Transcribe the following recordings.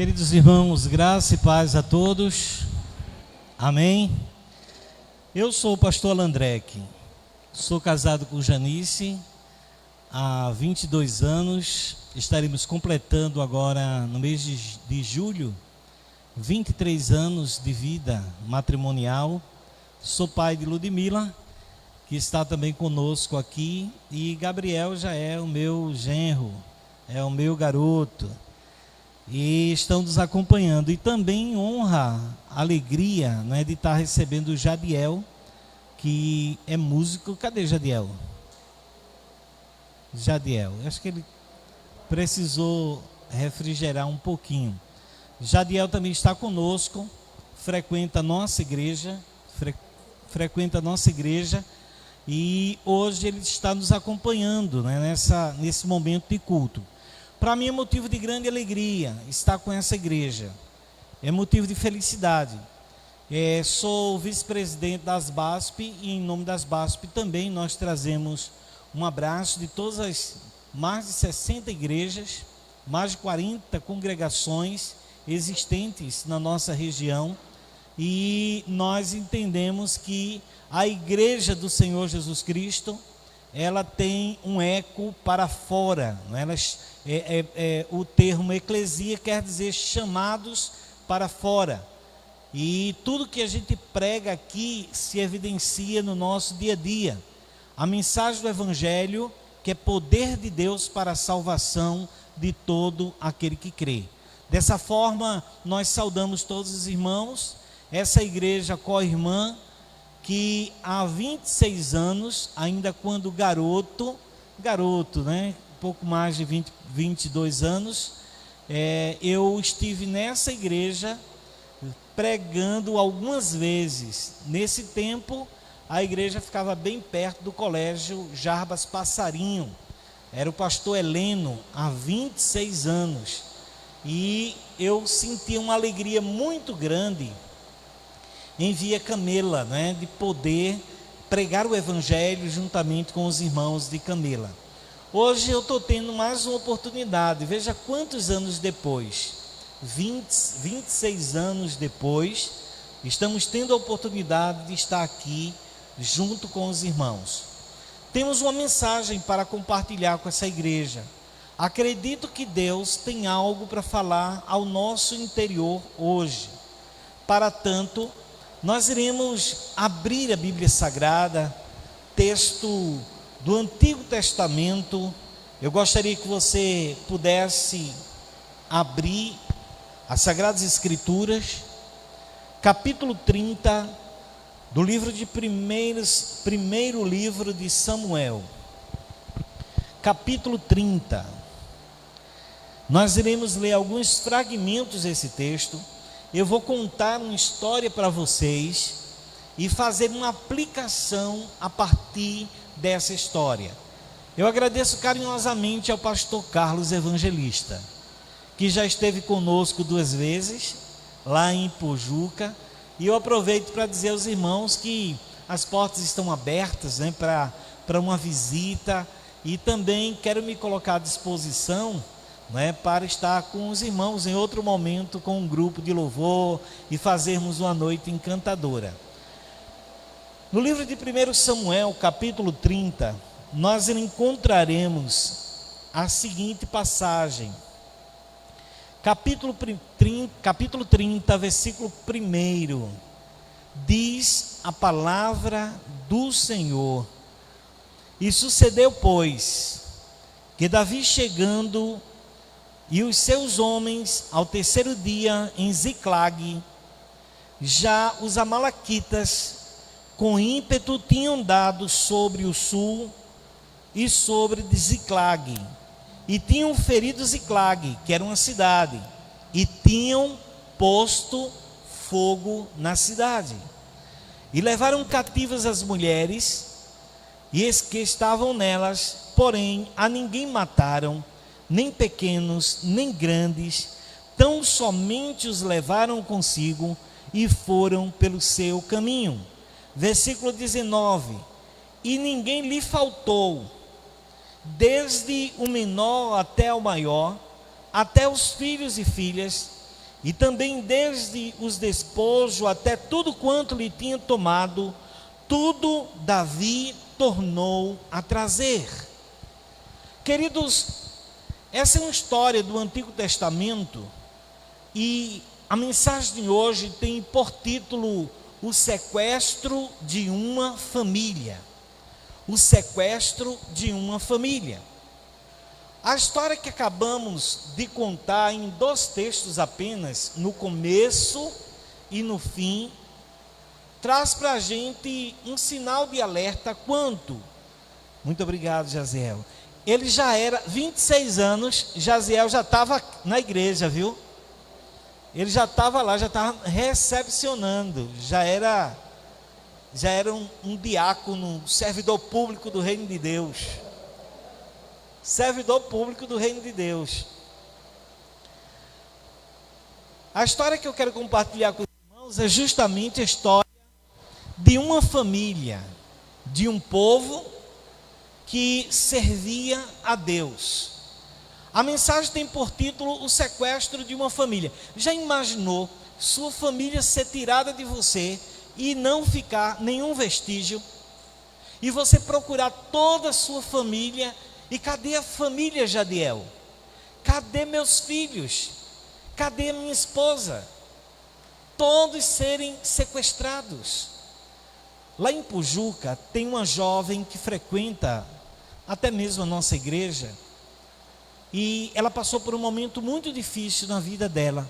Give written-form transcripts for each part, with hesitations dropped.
Queridos irmãos, graça e paz a todos. Amém. Eu sou o pastor Landrec. Sou casado com Janice há 22 anos. Estaremos completando agora, no mês de julho, 23 anos de vida matrimonial. Sou pai de Ludmila, que está também conosco aqui. E Gabriel já é o meu genro, é o meu garoto. E estão nos acompanhando. E também honra, alegria, né, de estar recebendo o Jadiel, que é músico. Cadê Jadiel? Jadiel, acho que ele precisou refrigerar um pouquinho. Jadiel também está conosco, frequenta a nossa igreja, e hoje ele está nos acompanhando, né, nesse momento de culto. Para mim é motivo de grande alegria estar com essa igreja, é motivo de felicidade. Sou vice-presidente das BASP e em nome das BASP também nós trazemos um abraço de todas as mais de 60 igrejas, mais de 40 congregações existentes na nossa região, e nós entendemos que a igreja do Senhor Jesus Cristo, ela tem um eco para fora, não é? O termo eclesia quer dizer chamados para fora, e tudo que a gente prega aqui se evidencia no nosso dia a dia. A mensagem do Evangelho, que é poder de Deus para a salvação de todo aquele que crê. Dessa forma, nós saudamos todos os irmãos, essa igreja co-irmã, que há 26 anos, ainda quando garoto, né? Pouco mais de 22 anos, eu estive nessa igreja pregando algumas vezes. Nesse tempo, a igreja ficava bem perto do colégio Jarbas Passarinho. Era o pastor Heleno, há 26 anos. E eu sentia uma alegria muito grande em Via Camela, né, de poder pregar o Evangelho juntamente com os irmãos de Camela. Hoje eu estou tendo mais uma oportunidade. Veja quantos anos depois, 26 anos depois, estamos tendo a oportunidade de estar aqui junto com os irmãos. Temos uma mensagem para compartilhar com essa igreja. Acredito que Deus tem algo para falar ao nosso interior hoje. Para tanto, nós iremos abrir a Bíblia Sagrada, texto do Antigo Testamento. Eu gostaria que você pudesse abrir as Sagradas Escrituras, capítulo 30, do livro de primeiro livro de Samuel. Capítulo 30. Nós iremos ler alguns fragmentos desse texto. Eu vou contar uma história para vocês e fazer uma aplicação a partir dessa história. Eu agradeço carinhosamente ao pastor Carlos Evangelista, que já esteve conosco 2 vezes, lá em Pojuca, e eu aproveito para dizer aos irmãos que as portas estão abertas, né, para uma visita, e também quero me colocar à disposição, né, para estar com os irmãos em outro momento com um grupo de louvor e fazermos uma noite encantadora. No livro de 1 Samuel, capítulo 30, nós encontraremos a seguinte passagem. Capítulo 30, versículo 1, diz a palavra do Senhor: E sucedeu, pois, que Davi chegando e os seus homens ao 3º dia em Ziclag, já os amalequitas com ímpeto tinham dado sobre o sul e sobre Ziclag, e tinham ferido Ziclag, que era uma cidade, e tinham posto fogo na cidade, e levaram cativas as mulheres e as que estavam nelas, porém a ninguém mataram, nem pequenos, nem grandes, tão somente os levaram consigo e foram pelo seu caminho. Versículo 19: E ninguém lhe faltou, desde o menor até o maior, até os filhos e filhas, e também desde os despojos até tudo quanto lhe tinha tomado, tudo Davi tornou a trazer. Queridos, essa é uma história do Antigo Testamento, e a mensagem de hoje tem por título o sequestro de uma família. O sequestro de uma família. A história que acabamos de contar em 2 textos apenas, no começo e no fim, traz para a gente um sinal de alerta quanto. Muito obrigado, Jaziel. Ele já era 26 anos, Jaziel já estava na igreja, viu? Ele já estava lá, já estava recepcionando, já era um diácono, servidor público do reino de Deus. Servidor público do reino de Deus. A história que eu quero compartilhar com os irmãos é justamente a história de uma família, de um povo que servia a Deus. A mensagem tem por título o sequestro de uma família. Já imaginou sua família ser tirada de você e não ficar nenhum vestígio? E você procurar toda a sua família, e cadê a família Jadiel? Cadê meus filhos? Cadê a minha esposa? Todos serem sequestrados. Lá em Pujuca tem uma jovem que frequenta até mesmo a nossa igreja, e ela passou por um momento muito difícil na vida dela,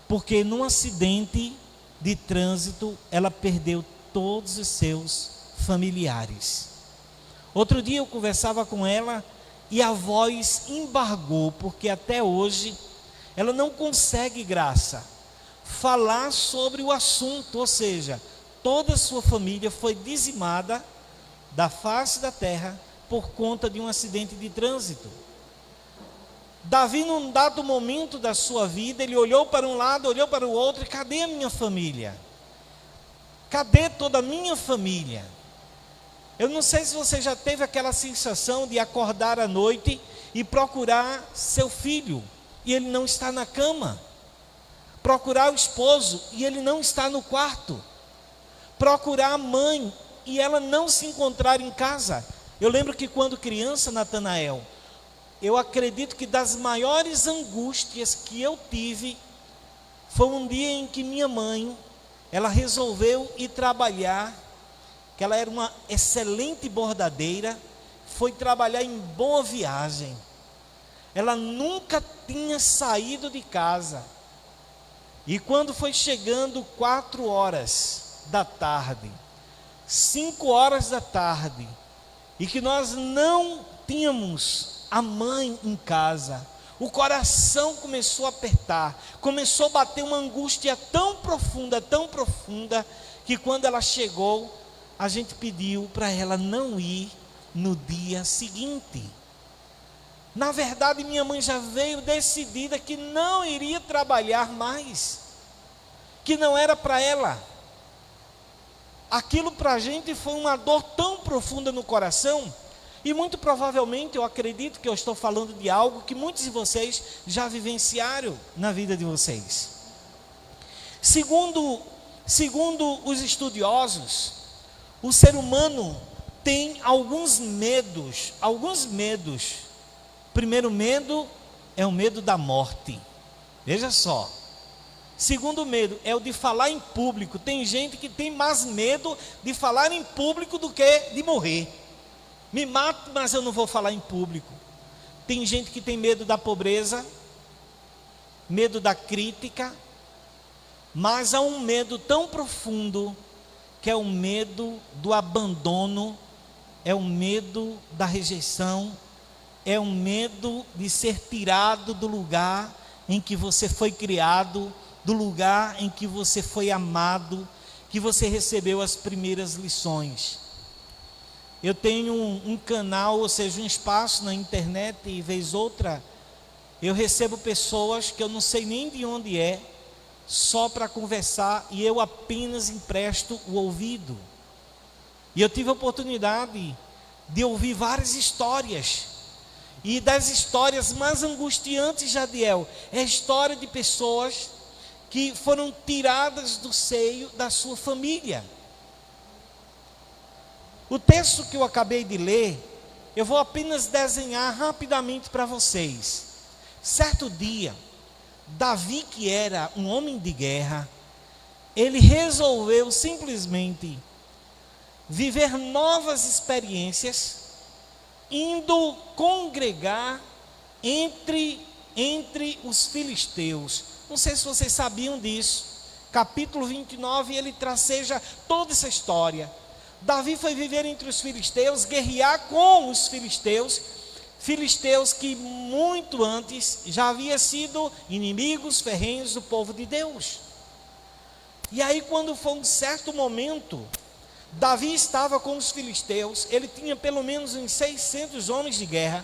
porque num acidente de trânsito ela perdeu todos os seus familiares. Outro dia eu conversava com ela e a voz embargou, porque até hoje ela não consegue, Graça, falar sobre o assunto. Ou seja, toda a sua família foi dizimada da face da terra por conta de um acidente de trânsito. Davi, num dado momento da sua vida, ele olhou para um lado, olhou para o outro, e cadê a minha família? Cadê toda a minha família? Eu não sei se você já teve aquela sensação de acordar à noite e procurar seu filho, e ele não está na cama. Procurar o esposo, e ele não está no quarto. Procurar a mãe, e ela não se encontrar em casa. Eu lembro que quando criança, Natanael, eu acredito que das maiores angústias que eu tive, foi um dia em que minha mãe, ela resolveu ir trabalhar, que ela era uma excelente bordadeira, foi trabalhar em Boa Viagem. Ela nunca tinha saído de casa, e quando foi chegando 4 horas da tarde, 5 horas da tarde, e que nós não tínhamos a mãe em casa, o coração começou a apertar, começou a bater uma angústia tão profunda, que quando ela chegou, a gente pediu para ela não ir no dia seguinte. Na verdade, minha mãe já veio decidida que não iria trabalhar mais, que não era para ela. Aquilo para a gente foi uma dor tão profunda no coração, e muito provavelmente eu acredito que eu estou falando de algo que muitos de vocês já vivenciaram na vida de vocês. Segundo os estudiosos, o ser humano tem alguns medos. O primeiro medo é o medo da morte. Veja só. Segundo medo é o de falar em público. Tem gente que tem mais medo de falar em público do que de morrer. Me mato, mas eu não vou falar em público. Tem gente que tem medo da pobreza, medo da crítica, mas há um medo tão profundo, que é o medo do abandono, é o medo da rejeição, é o medo de ser tirado do lugar em que você foi criado, do lugar em que você foi amado, que você recebeu as primeiras lições. Eu tenho um canal, ou seja, um espaço na internet, e vez outra, eu recebo pessoas que eu não sei nem de onde é, só para conversar, e eu apenas empresto o ouvido. E eu tive a oportunidade de ouvir várias histórias, e das histórias mais angustiantes de Adiel, é a história de pessoas que foram tiradas do seio da sua família. O texto que eu acabei de ler, eu vou apenas desenhar rapidamente para vocês. Certo dia, Davi, que era um homem de guerra, ele resolveu simplesmente viver novas experiências, indo congregar entre os filisteus. Não sei se vocês sabiam disso. Capítulo 29, ele traceja toda essa história. Davi foi viver entre os filisteus, guerrear com os filisteus que muito antes já haviam sido inimigos ferrenhos do povo de Deus. E aí, quando foi um certo momento, Davi estava com os filisteus, ele tinha pelo menos uns 600 homens de guerra,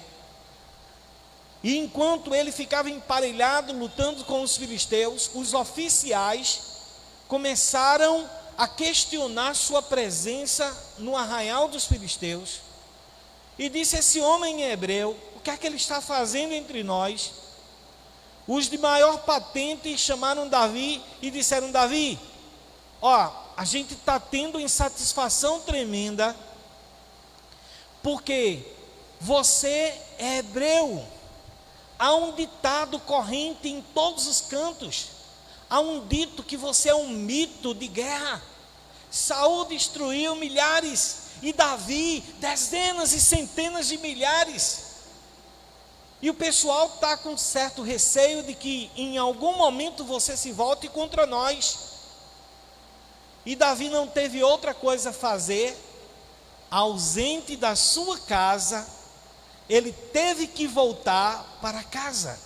e enquanto ele ficava emparelhado, lutando com os filisteus, os oficiais começaram a questionar sua presença no arraial dos filisteus, e disse: esse homem é hebreu, o que é que ele está fazendo entre nós? Os de maior patente chamaram Davi e disseram: Davi, a gente está tendo insatisfação tremenda, porque você é hebreu. Há um ditado corrente em todos os cantos, há um dito que você é um mito de guerra. Saul destruiu milhares, e Davi dezenas e centenas de milhares, e o pessoal está com certo receio de que em algum momento você se volte contra nós. E Davi não teve outra coisa a fazer, ausente da sua casa, ele teve que voltar para casa.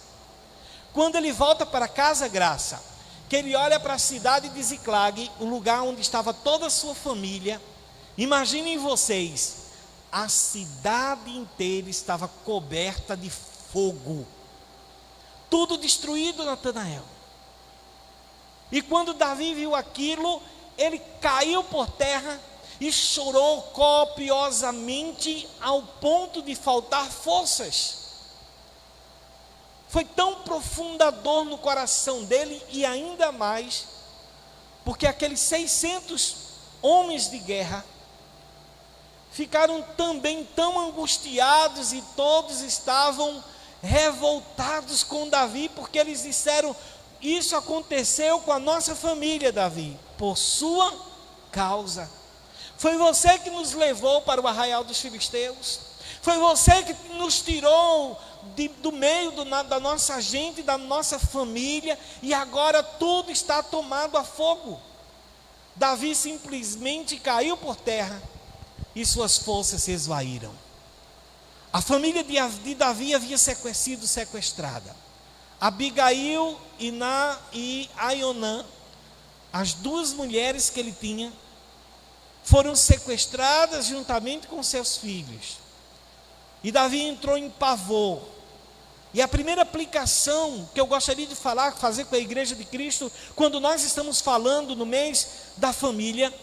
Quando ele volta para casa, Graça, que ele olha para a cidade de Ziclag, o lugar onde estava toda a sua família. Imaginem vocês, a cidade inteira estava coberta de fogo, tudo destruído, Natanael. E quando Davi viu aquilo, ele caiu por terra e chorou copiosamente ao ponto de faltar forças. Foi tão profunda a dor no coração dele, e ainda mais porque aqueles 600 homens de guerra ficaram também tão angustiados, e todos estavam revoltados com Davi, porque eles disseram: isso aconteceu com a nossa família, Davi, por sua causa. Foi você que nos levou para o arraial dos filisteus, foi você que nos tirou do meio da nossa gente, da nossa família, e agora tudo está tomado a fogo. Davi simplesmente caiu por terra e suas forças se esvaíram. A família de Davi havia sido sequestrada. Abigail e Aionã, as duas mulheres que ele tinha, foram sequestradas juntamente com seus filhos. E Davi entrou em pavor. E a primeira aplicação que eu gostaria de fazer com a Igreja de Cristo, quando nós estamos falando no mês da família,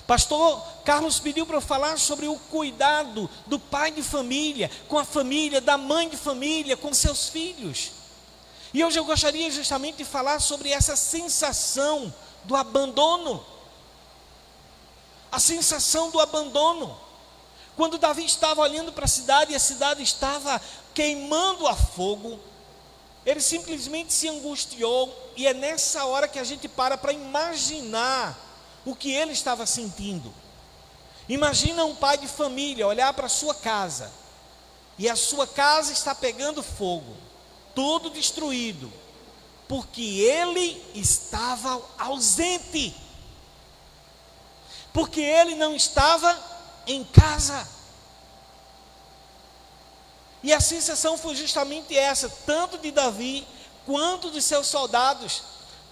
pastor Carlos pediu para eu falar sobre o cuidado do pai de família, com a família, da mãe de família, com seus filhos. E hoje eu gostaria justamente de falar sobre essa sensação do abandono. A sensação do abandono. Quando Davi estava olhando para a cidade, e a cidade estava queimando a fogo, ele simplesmente se angustiou, e é nessa hora que a gente para imaginar o que ele estava sentindo. Imagina um pai de família olhar para a sua casa, e a sua casa está pegando fogo, tudo destruído, porque ele estava ausente, porque ele não estava em casa. E a sensação foi justamente essa, tanto de Davi quanto dos seus soldados.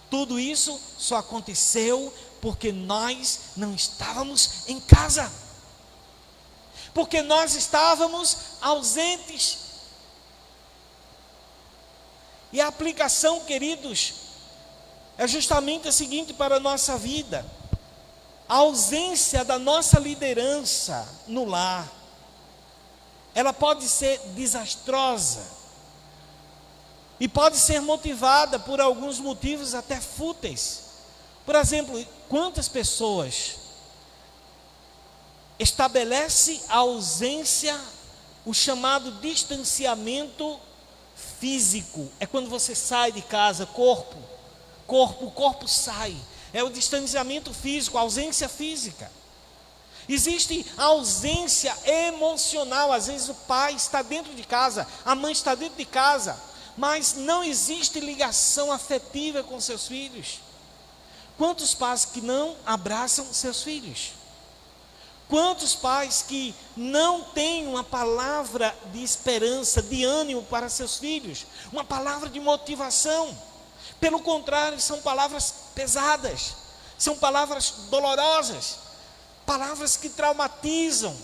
Tudo isso só aconteceu porque nós não estávamos em casa, porque nós estávamos ausentes. E a aplicação, queridos, é justamente a seguinte para a nossa vida: a ausência da nossa liderança no lar ela pode ser desastrosa e pode ser motivada por alguns motivos até fúteis. Por exemplo, quantas pessoas estabelecem a ausência, o chamado distanciamento físico? É quando você sai de casa, o corpo sai. É o distanciamento físico, a ausência física. Existe a ausência emocional. Às vezes o pai está dentro de casa, a mãe está dentro de casa, mas não existe ligação afetiva com seus filhos. Quantos pais que não abraçam seus filhos? Quantos pais que não têm uma palavra de esperança, de ânimo para seus filhos, uma palavra de motivação? Pelo contrário, são palavras pesadas, são palavras dolorosas, palavras que traumatizam,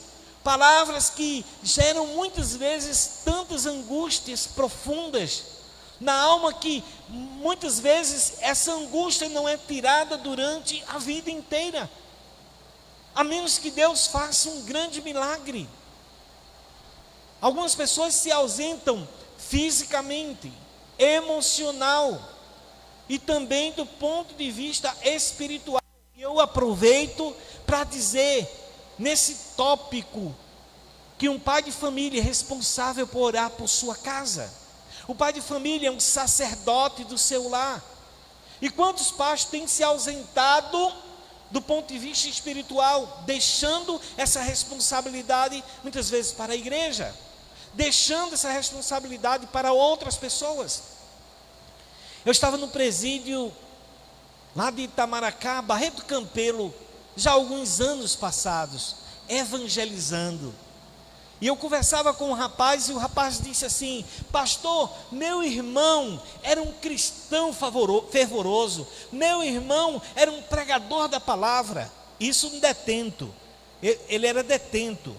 palavras que geram muitas vezes tantas angústias profundas na alma, que muitas vezes essa angústia não é tirada durante a vida inteira, a menos que Deus faça um grande milagre. Algumas pessoas se ausentam fisicamente, emocional e também do ponto de vista espiritual. E eu aproveito para dizer, nesse tópico, que um pai de família é responsável por orar por sua casa. O pai de família é um sacerdote do seu lar. E quantos pais têm se ausentado do ponto de vista espiritual, deixando essa responsabilidade muitas vezes para a igreja, deixando essa responsabilidade para outras pessoas? Eu estava no presídio lá de Itamaracá, Barreto Campelo, já há alguns anos passados, evangelizando. E eu conversava com um rapaz, e o rapaz disse assim: pastor, meu irmão era um cristão fervoroso, meu irmão era um pregador da palavra. Isso um detento, ele era detento.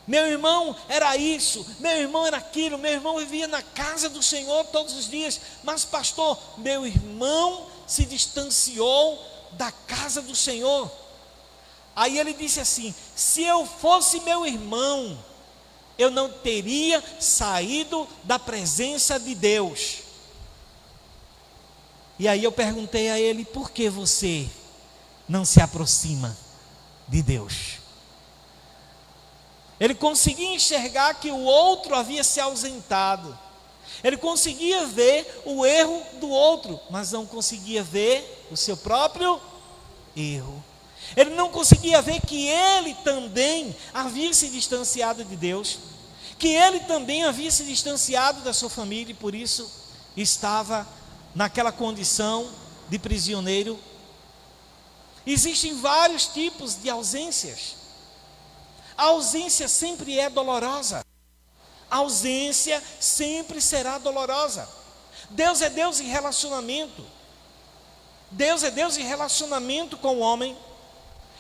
Meu irmão era isso, meu irmão era aquilo, meu irmão vivia na casa do Senhor todos os dias. Mas pastor, meu irmão se distanciou da casa do Senhor. Aí ele disse assim: se eu fosse meu irmão, eu não teria saído da presença de Deus. E aí eu perguntei a ele: por que você não se aproxima de Deus? Ele conseguia enxergar que o outro havia se ausentado, ele conseguia ver o erro do outro, mas não conseguia ver o seu próprio erro. Ele não conseguia ver que ele também havia se distanciado de Deus, que ele também havia se distanciado da sua família, e por isso estava naquela condição de prisioneiro. Existem vários tipos de ausências. A ausência sempre é dolorosa. A ausência sempre será dolorosa. Deus é Deus em relacionamento. Deus é Deus em relacionamento com o homem.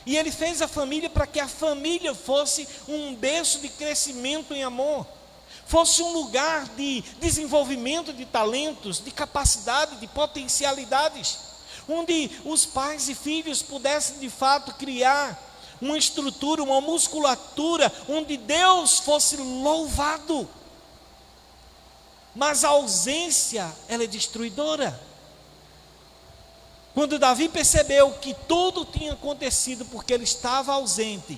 E Ele fez a família para que a família fosse um berço de crescimento em amor, fosse um lugar de desenvolvimento de talentos, de capacidade, de potencialidades, onde os pais e filhos pudessem de fato criar uma estrutura, uma musculatura, onde Deus fosse louvado. Mas a ausência, ela é destruidora. Quando Davi percebeu que tudo tinha acontecido porque ele estava ausente,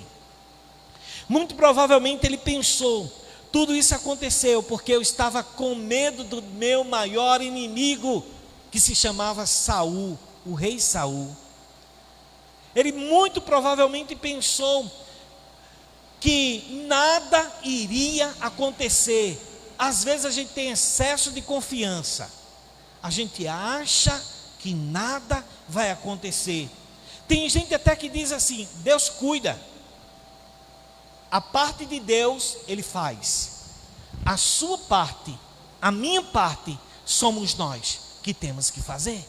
muito provavelmente ele pensou: tudo isso aconteceu porque eu estava com medo do meu maior inimigo, que se chamava Saul, o rei Saul. Ele muito provavelmente pensou que nada iria acontecer. Às vezes a gente tem excesso de confiança, a gente acha que nada vai acontecer. Tem gente até que diz assim: Deus cuida, a parte de Deus Ele faz, a sua parte, a minha parte, somos nós que temos que fazer.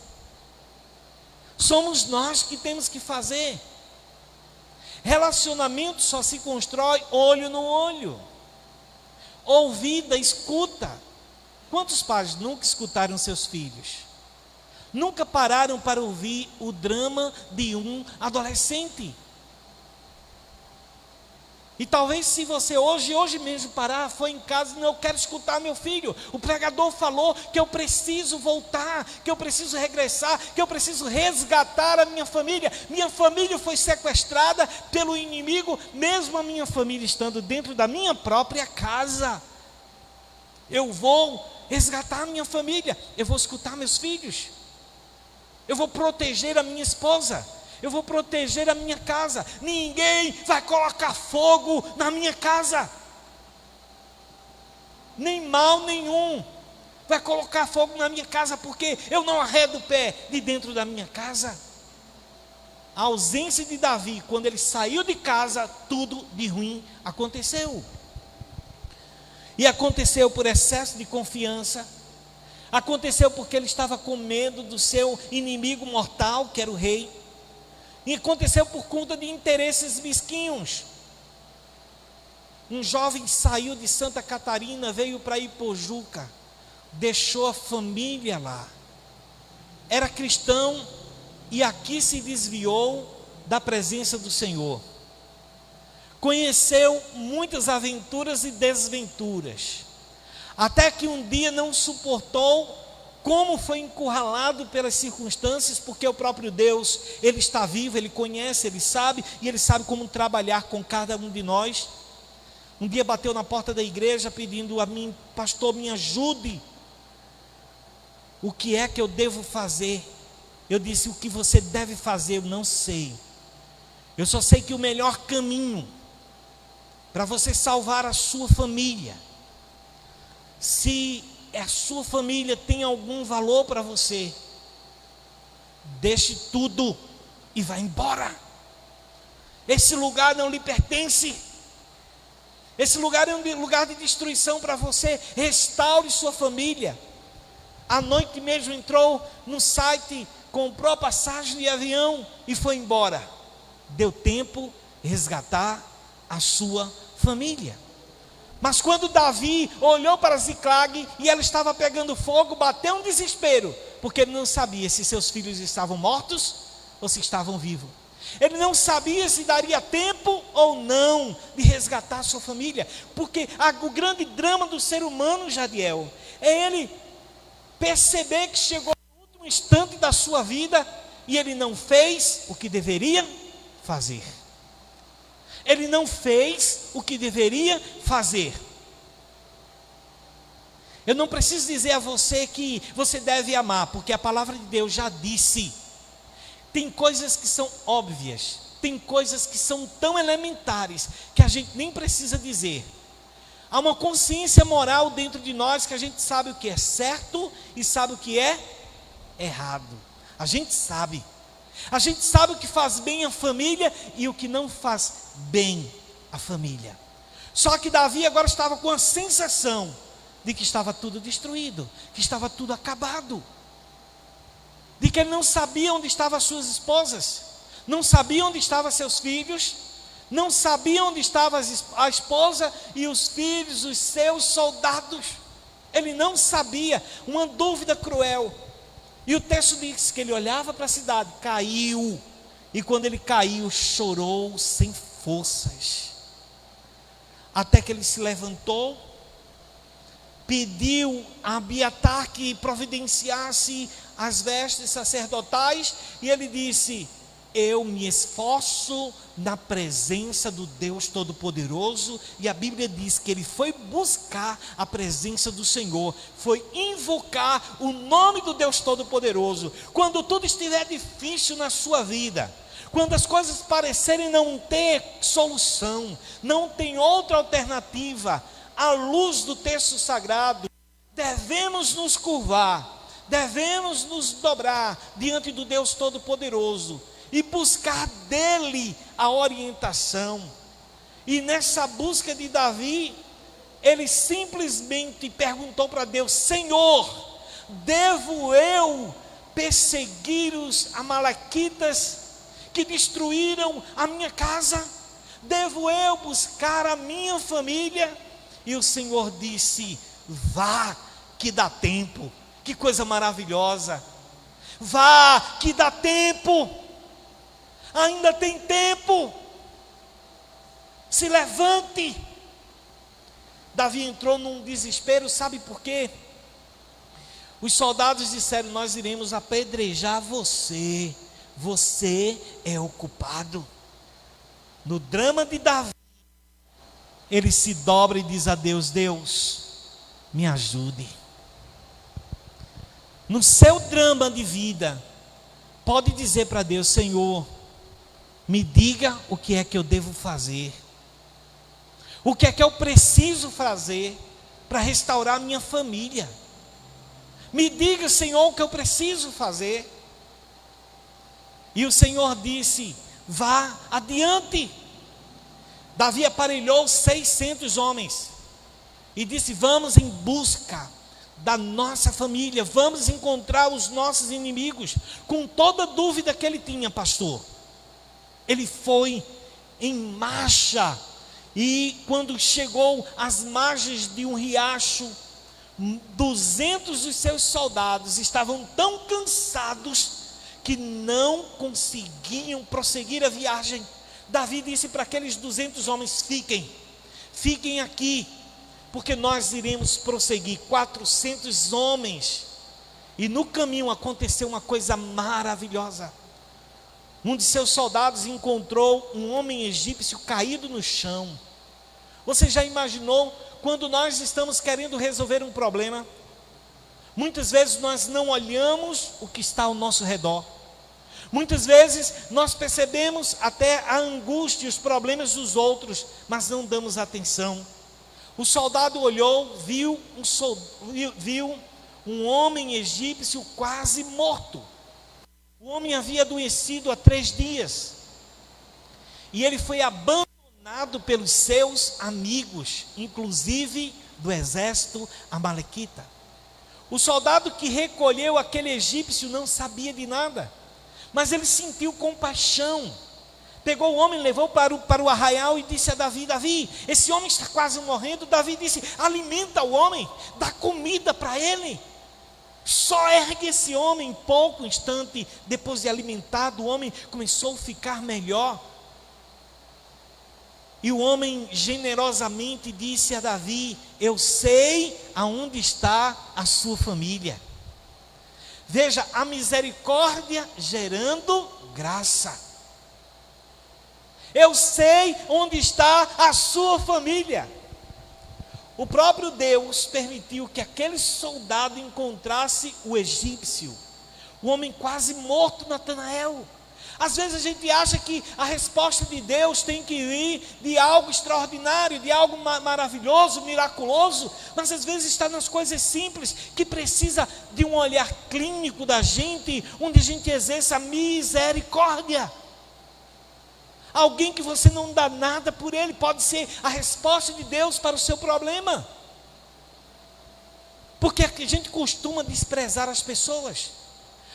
Somos nós que temos que fazer. Relacionamento só se constrói olho no olho, ouvida, escuta. Quantos pais nunca escutaram seus filhos? Nunca pararam para ouvir o drama de um adolescente? E talvez se você hoje mesmo parar, for em casa, não, eu quero escutar meu filho. O pregador falou que eu preciso voltar, que eu preciso regressar, que eu preciso resgatar a minha família. Minha família foi sequestrada pelo inimigo, mesmo a minha família estando dentro da minha própria casa. Eu vou resgatar a minha família, eu vou escutar meus filhos, eu vou proteger a minha esposa, eu vou proteger a minha casa. Ninguém vai colocar fogo na minha casa, nem mal nenhum vai colocar fogo na minha casa, porque eu não arredo o pé de dentro da minha casa. A ausência de Davi, quando ele saiu de casa, tudo de ruim aconteceu. E aconteceu por excesso de confiança, aconteceu porque ele estava com medo do seu inimigo mortal, que era o rei, e aconteceu por conta de interesses mesquinhos. Um jovem saiu de Santa Catarina, veio para Ipojuca, deixou a família lá, era cristão e aqui se desviou da presença do Senhor. Conheceu muitas aventuras e desventuras, até que um dia não suportou, como foi encurralado pelas circunstâncias, porque o próprio Deus, Ele está vivo, Ele conhece, Ele sabe, e Ele sabe como trabalhar com cada um de nós. Um dia bateu na porta da igreja pedindo a mim: pastor, me ajude, o que é que eu devo fazer? Eu disse: o que você deve fazer eu não sei, eu só sei que o melhor caminho para você salvar a sua família, se a sua família tem algum valor para você, deixe tudo e vá embora. Esse lugar não lhe pertence, esse lugar é um lugar de destruição para você. Restaure sua família. À noite mesmo entrou no site, comprou passagem de avião e foi embora. Deu tempo de resgatar a sua família. Mas quando Davi olhou para Ziclag e ela estava pegando fogo, bateu um desespero, porque ele não sabia se seus filhos estavam mortos ou se estavam vivos. Ele não sabia se daria tempo ou não de resgatar sua família, porque o grande drama do ser humano, Jadiel, é ele perceber que chegou no último instante da sua vida e ele não fez o que deveria fazer. Ele não fez o que deveria fazer. Eu não preciso dizer a você que você deve amar, porque a palavra de Deus já disse. Tem coisas que são óbvias, tem coisas que são tão elementares, que a gente nem precisa dizer. Há uma consciência moral dentro de nós, que a gente sabe o que é certo e sabe o que é errado. A gente sabe o que faz bem à família e o que não faz bem à família. Só que Davi agora estava com a sensação de que estava tudo destruído, que estava tudo acabado, de que ele não sabia onde estavam as suas esposas, não sabia onde estavam seus filhos, não sabia onde estava a esposa e os filhos, os seus soldados. Ele não sabia, uma dúvida cruel. E o texto diz que ele olhava para a cidade, caiu, e quando ele caiu, chorou sem forças, até que ele se levantou, pediu a Abiatar que providenciasse as vestes sacerdotais, e ele disse: eu me esforço na presença do Deus Todo-Poderoso. E a Bíblia diz que ele foi buscar a presença do Senhor, foi invocar o nome do Deus Todo-Poderoso. Quando tudo estiver difícil na sua vida, quando as coisas parecerem não ter solução, não tem outra alternativa, à luz do texto sagrado, devemos nos curvar, devemos nos dobrar diante do Deus Todo-Poderoso e buscar dele a orientação. E nessa busca de Davi, ele simplesmente perguntou para Deus: Senhor, devo eu perseguir os amalequitas que destruíram a minha casa? Devo eu buscar a minha família? E o Senhor disse: vá, que dá tempo. Que coisa maravilhosa! Vá, que dá tempo. Ainda tem tempo. Se levante. Davi entrou num desespero, sabe por quê? Os soldados disseram: nós iremos apedrejar você. Você é o culpado. No drama de Davi, ele se dobra e diz a Deus: Deus, me ajude. No seu drama de vida, pode dizer para Deus: Senhor, me diga o que é que eu devo fazer. O que é que eu preciso fazer para restaurar minha família? Me diga, Senhor, o que eu preciso fazer. E o Senhor disse: vá adiante. Davi aparelhou 600 homens e disse: vamos em busca da nossa família, vamos encontrar os nossos inimigos. Com toda dúvida que ele tinha, pastor, ele foi em marcha. E quando chegou às margens de um riacho, 200 dos seus soldados estavam tão cansados que não conseguiam prosseguir a viagem. Davi disse para aqueles 200 homens: fiquem aqui, porque nós iremos prosseguir. 400 homens. E no caminho aconteceu uma coisa maravilhosa. Um de seus soldados encontrou um homem egípcio caído no chão. Você já imaginou quando nós estamos querendo resolver um problema? Muitas vezes nós não olhamos o que está ao nosso redor. Muitas vezes nós percebemos até a angústia e os problemas dos outros, mas não damos atenção. O soldado olhou, viu um homem egípcio quase morto. O homem havia adoecido há 3 dias. E ele foi abandonado pelos seus amigos, inclusive do exército amalequita. O soldado que recolheu aquele egípcio não sabia de nada, mas ele sentiu compaixão. Pegou o homem, levou para o arraial e disse a Davi: Davi, esse homem está quase morrendo. Davi disse: alimenta o homem, dá comida para ele. Só ergue esse homem. Pouco instante depois de alimentado, o homem começou a ficar melhor. E o homem generosamente disse a Davi: eu sei aonde está a sua família. Veja, a misericórdia gerando graça. Eu sei onde está a sua família. O próprio Deus permitiu que aquele soldado encontrasse o egípcio, o homem quase morto, Natanael. Às vezes a gente acha que a resposta de Deus tem que vir de algo extraordinário, de algo maravilhoso, miraculoso, mas às vezes está nas coisas simples, que precisa de um olhar clínico da gente, onde a gente exerça a misericórdia. Alguém que você não dá nada por ele, pode ser a resposta de Deus para o seu problema. Porque a gente costuma desprezar as pessoas.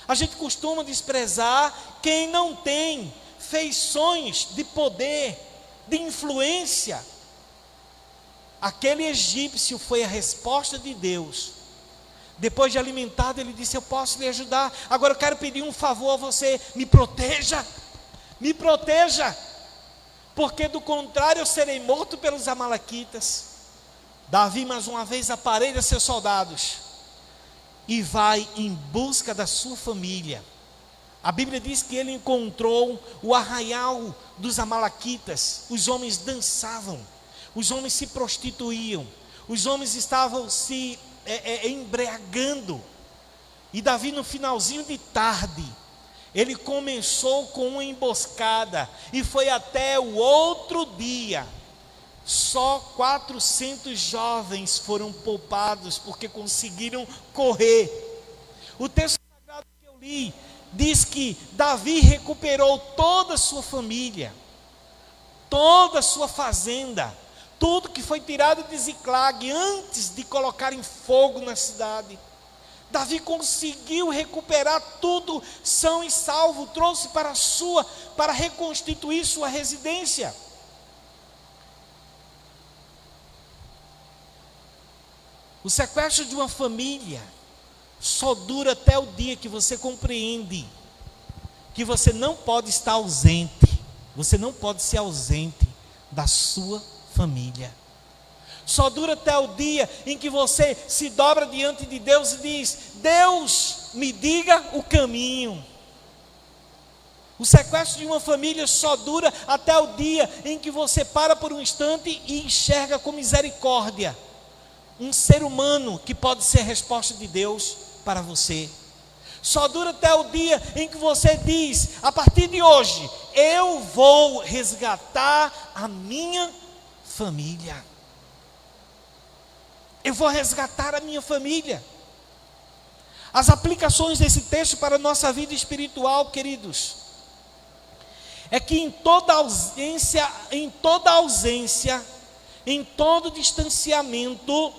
A gente costuma desprezar quem não tem feições de poder, de influência. Aquele egípcio foi a resposta de Deus. Depois de alimentado, ele disse: eu posso lhe ajudar, agora eu quero pedir um favor a você, me proteja, porque do contrário eu serei morto pelos amalequitas. Davi mais uma vez aparelha seus soldados e vai em busca da sua família. A Bíblia diz que ele encontrou o arraial dos amalequitas. Os homens dançavam, os homens se prostituíam, os homens estavam se embriagando. E Davi, no finalzinho de tarde, ele começou com uma emboscada e foi até o outro dia. Só 400 jovens foram poupados porque conseguiram correr. O texto sagrado que eu li diz que Davi recuperou toda a sua família, toda a sua fazenda, tudo que foi tirado de Ziclag antes de colocarem fogo na cidade. Davi conseguiu recuperar tudo são e salvo, trouxe para reconstituir sua residência. O sequestro de uma família só dura até o dia que você compreende que você não pode estar ausente, você não pode ser ausente da sua família. Só dura até o dia em que você se dobra diante de Deus e diz: Deus, me diga o caminho. O sequestro de uma família só dura até o dia em que você para por um instante e enxerga com misericórdia um ser humano que pode ser a resposta de Deus para você. Só dura até o dia em que você diz: a partir de hoje, eu vou resgatar a minha família. Eu vou resgatar a minha família. As aplicações desse texto para a nossa vida espiritual, queridos, é que em toda ausência, em todo distanciamento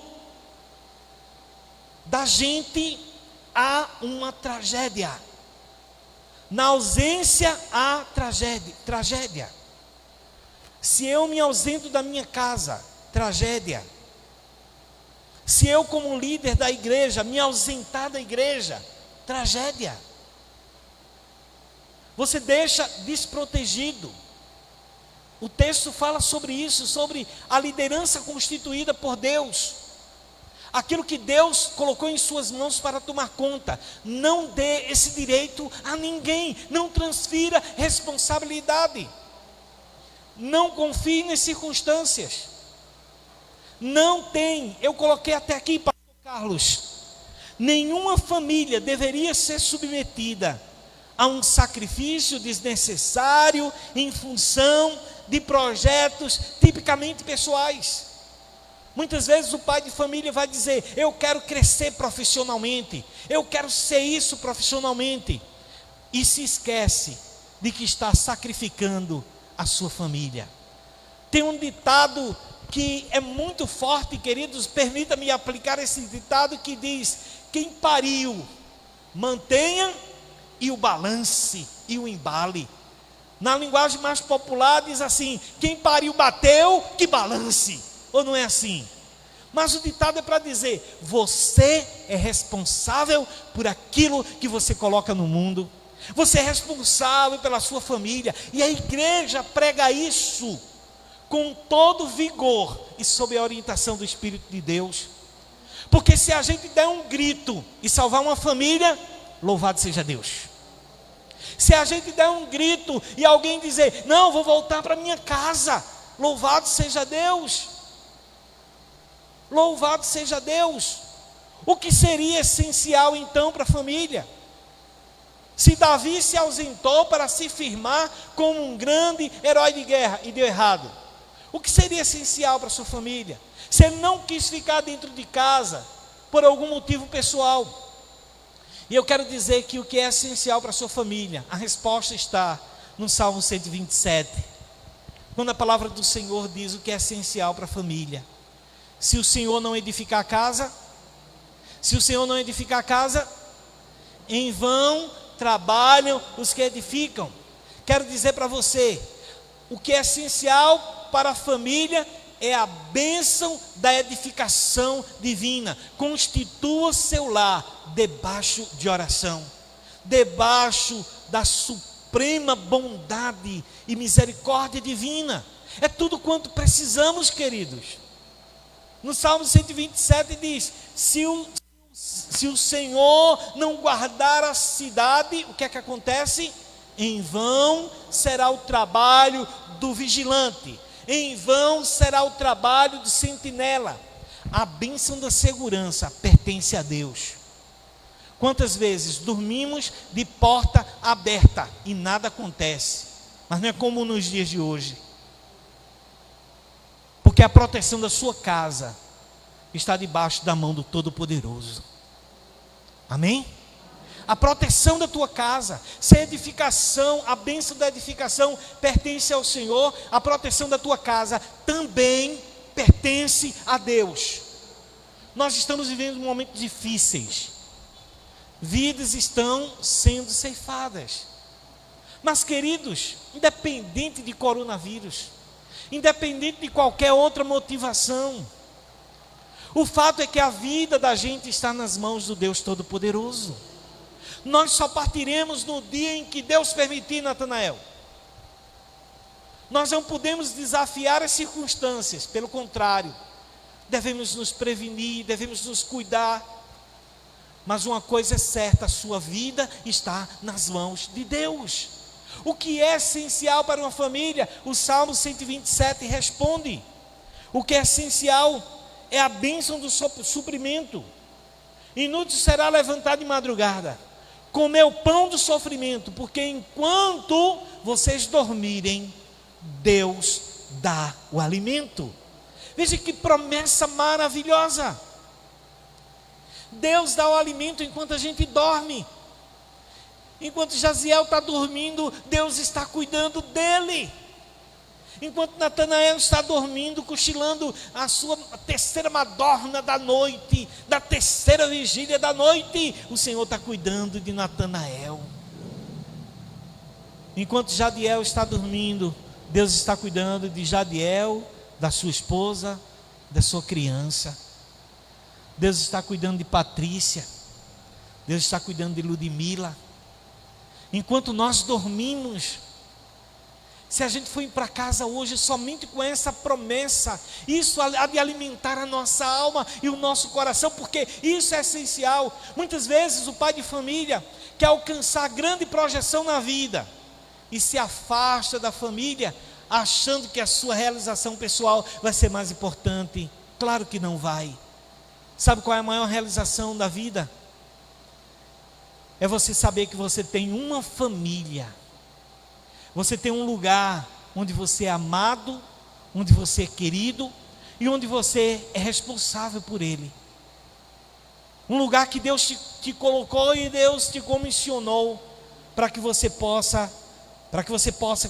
da gente, há uma tragédia. Na ausência há tragédia. Se eu me ausento da minha casa, tragédia. Se eu, como líder da igreja, me ausentar da igreja, tragédia. Você deixa desprotegido. O texto fala sobre isso, sobre a liderança constituída por Deus. Aquilo que Deus colocou em suas mãos para tomar conta. Não dê esse direito a ninguém. Não transfira responsabilidade. Não confie nas circunstâncias. Não tem, eu coloquei até aqui, pastor Carlos, nenhuma família deveria ser submetida a um sacrifício desnecessário em função de projetos tipicamente pessoais. Muitas vezes o pai de família vai dizer: eu quero crescer profissionalmente, eu quero ser isso profissionalmente, e se esquece de que está sacrificando a sua família. Tem um ditado que é muito forte, queridos, permita-me aplicar esse ditado que diz: quem pariu, mantenha e o balance e o embale. Na linguagem mais popular diz assim: quem pariu bateu, que balance. Ou não é assim? Mas o ditado é para dizer: você é responsável por aquilo que você coloca no mundo. Você é responsável pela sua família. E a igreja prega isso com todo vigor e sob a orientação do Espírito de Deus. Porque se a gente der um grito e salvar uma família, louvado seja Deus. Se a gente der um grito e alguém dizer: não, vou voltar para minha casa, louvado seja Deus. Louvado seja Deus. O que seria essencial então para a família? Se Davi se ausentou para se firmar como um grande herói de guerra e deu errado, o que seria essencial para a sua família? Se ele não quis ficar dentro de casa por algum motivo pessoal. E eu quero dizer que o que é essencial para a sua família, a resposta está no Salmo 127. Quando a palavra do Senhor diz o que é essencial para a família: se o Senhor não edificar a casa, em vão trabalham os que edificam. Quero dizer para você, o que é essencial para a família é a bênção da edificação divina. Constitua seu lar debaixo de oração, debaixo da suprema bondade e misericórdia divina. É tudo quanto precisamos, queridos. No Salmo 127 diz: se o Senhor não guardar a cidade, o que é que acontece? Em vão será o trabalho do vigilante, em vão será o trabalho do sentinela. A bênção da segurança pertence a Deus. Quantas vezes dormimos de porta aberta e nada acontece? Mas não é como nos dias de hoje. Porque a proteção da sua casa está debaixo da mão do Todo-Poderoso. Amém? A proteção da tua casa, se a edificação, a bênção da edificação pertence ao Senhor, a proteção da tua casa também pertence a Deus. Nós estamos vivendo momentos difíceis. Vidas estão sendo ceifadas. Mas, queridos, independente de coronavírus, independente de qualquer outra motivação, o fato é que a vida da gente está nas mãos do Deus Todo-Poderoso. Nós só partiremos no dia em que Deus permitir, Natanael. Nós não podemos desafiar as circunstâncias, pelo contrário, devemos nos prevenir, devemos nos cuidar. Mas uma coisa é certa, a sua vida está nas mãos de Deus. O que é essencial para uma família? O Salmo 127 responde. O que é essencial é a bênção do suprimento. Inútil será levantar de madrugada, comer o pão do sofrimento, porque enquanto vocês dormirem, Deus dá o alimento. Veja que promessa maravilhosa. Deus dá o alimento enquanto a gente dorme. Enquanto Jaziel está dormindo, Deus está cuidando dele. Enquanto Natanael está dormindo, cochilando a sua terceira madorna da noite, da terceira vigília da noite, o Senhor está cuidando de Natanael. Enquanto Jadiel está dormindo, Deus está cuidando de Jadiel, da sua esposa, da sua criança. Deus está cuidando de Patrícia. Deus está cuidando de Ludmila. Enquanto nós dormimos, se a gente for ir para casa hoje somente com essa promessa, isso há de alimentar a nossa alma e o nosso coração, porque isso é essencial. Muitas vezes o pai de família quer alcançar grande projeção na vida e se afasta da família, achando que a sua realização pessoal vai ser mais importante. Claro que não vai. Sabe qual é a maior realização da vida? É você saber que você tem uma família. Você tem um lugar onde você é amado, onde você é querido e onde você é responsável por ele. Um lugar que Deus te colocou e Deus te comissionou para que você possa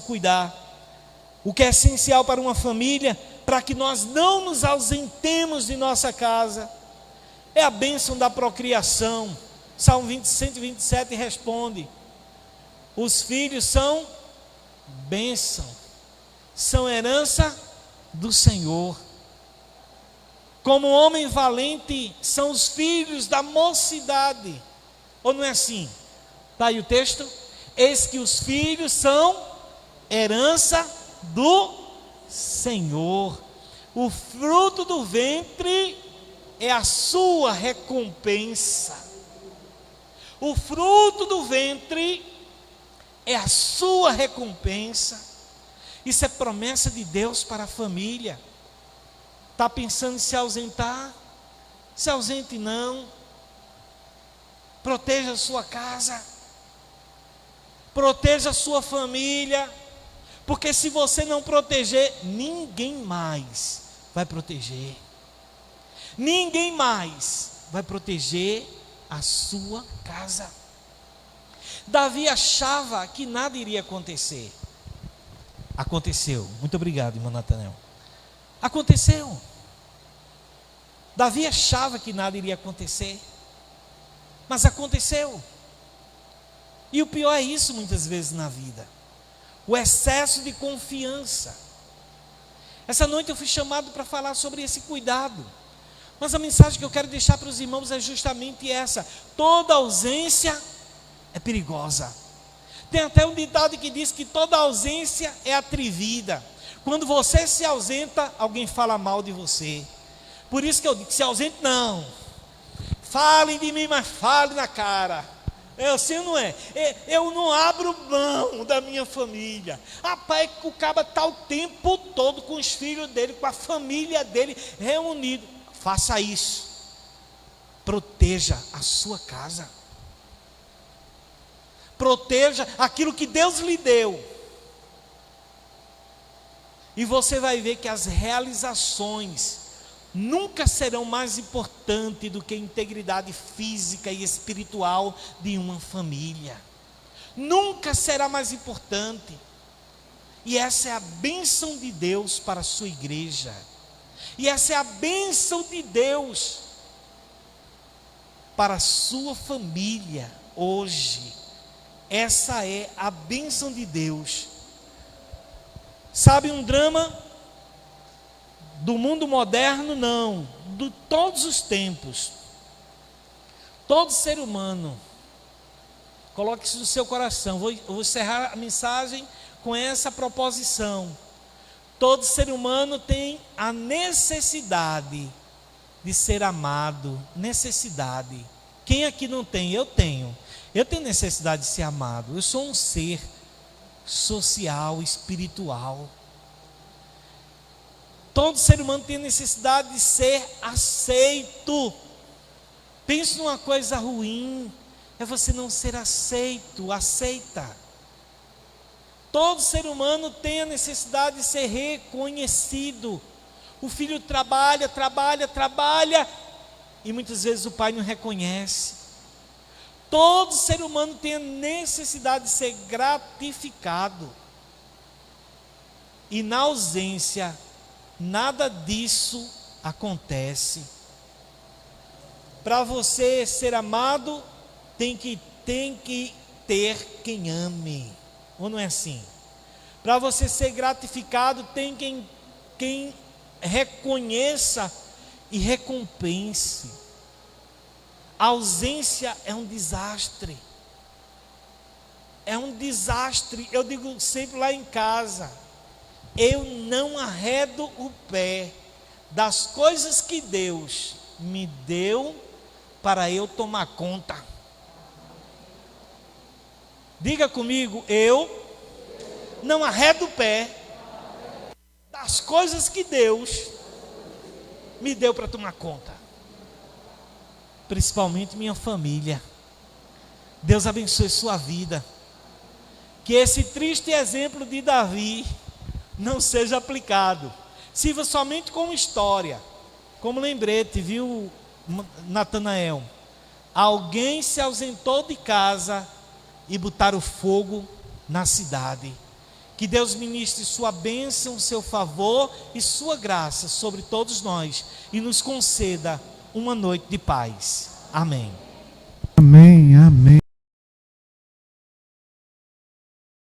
cuidar. O que é essencial para uma família, para que nós não nos ausentemos de nossa casa, é a bênção da procriação. Salmo 127 responde: os filhos são bênção, são herança do Senhor. Como homem valente são os filhos da mocidade. Ou não é assim? Está aí o texto. Eis que os filhos são herança do Senhor. O fruto do ventre é a sua recompensa. O fruto do ventre é a sua recompensa. Isso é promessa de Deus para a família. Está pensando em se ausentar? Se ausente não. Proteja a sua casa. Proteja a sua família. Porque se você não proteger, ninguém mais vai proteger. Ninguém mais vai proteger a sua casa. Davi achava que nada iria acontecer. Aconteceu. Muito obrigado, irmão Natanael. Aconteceu. Davi achava que nada iria acontecer, mas aconteceu. E o pior é isso muitas vezes na vida: o excesso de confiança. Essa noite eu fui chamado para falar sobre esse cuidado, mas a mensagem que eu quero deixar para os irmãos é justamente essa: toda ausência é perigosa. Tem até um ditado que diz que toda ausência é atrevida. Quando você se ausenta, alguém fala mal de você. Por isso que eu digo: se ausente não. Falem de mim, mas falem na cara. É assim, não é? Eu não abro mão da minha família. Rapaz, o cara está o tempo todo com os filhos dele, com a família dele reunido. Faça isso. Proteja a sua casa. Proteja aquilo que Deus lhe deu. E você vai ver que as realizações nunca serão mais importantes do que a integridade física e espiritual de uma família. Nunca será mais importante. E essa é a bênção de Deus para a sua igreja. E essa é a bênção de Deus para a sua família hoje. Essa é a bênção de Deus. Sabe, um drama do mundo moderno? Não, de todos os tempos. Todo ser humano, coloque isso no seu coração. Vou encerrar a mensagem com essa proposição. Todo ser humano tem a necessidade de ser amado. Necessidade. Quem aqui não tem? Eu tenho. Eu tenho necessidade de ser amado. Eu sou um ser social, espiritual. Todo ser humano tem necessidade de ser aceito. Pense numa coisa ruim, é você não ser aceito, aceita. Todo ser humano tem a necessidade de ser reconhecido. O filho trabalha, e muitas vezes o pai não reconhece. Todo ser humano tem a necessidade de ser gratificado. E na ausência, nada disso acontece. Para você ser amado, tem que ter quem ame. Ou não é assim? Para você ser gratificado, tem quem reconheça e recompense. A ausência é um desastre. É um desastre. Eu digo sempre lá em casa, eu não arredo o pé das coisas que Deus me deu para eu tomar conta. Diga comigo, eu não arredo o pé das coisas que Deus me deu para tomar conta. Principalmente minha família. Deus abençoe sua vida. Que esse triste exemplo de Davi não seja aplicado. Sirva somente como história, como lembrete, viu, Natanael? Alguém se ausentou de casa e botaram fogo na cidade. Que Deus ministre sua bênção, seu favor e sua graça sobre todos nós e nos conceda uma noite de paz. Amém.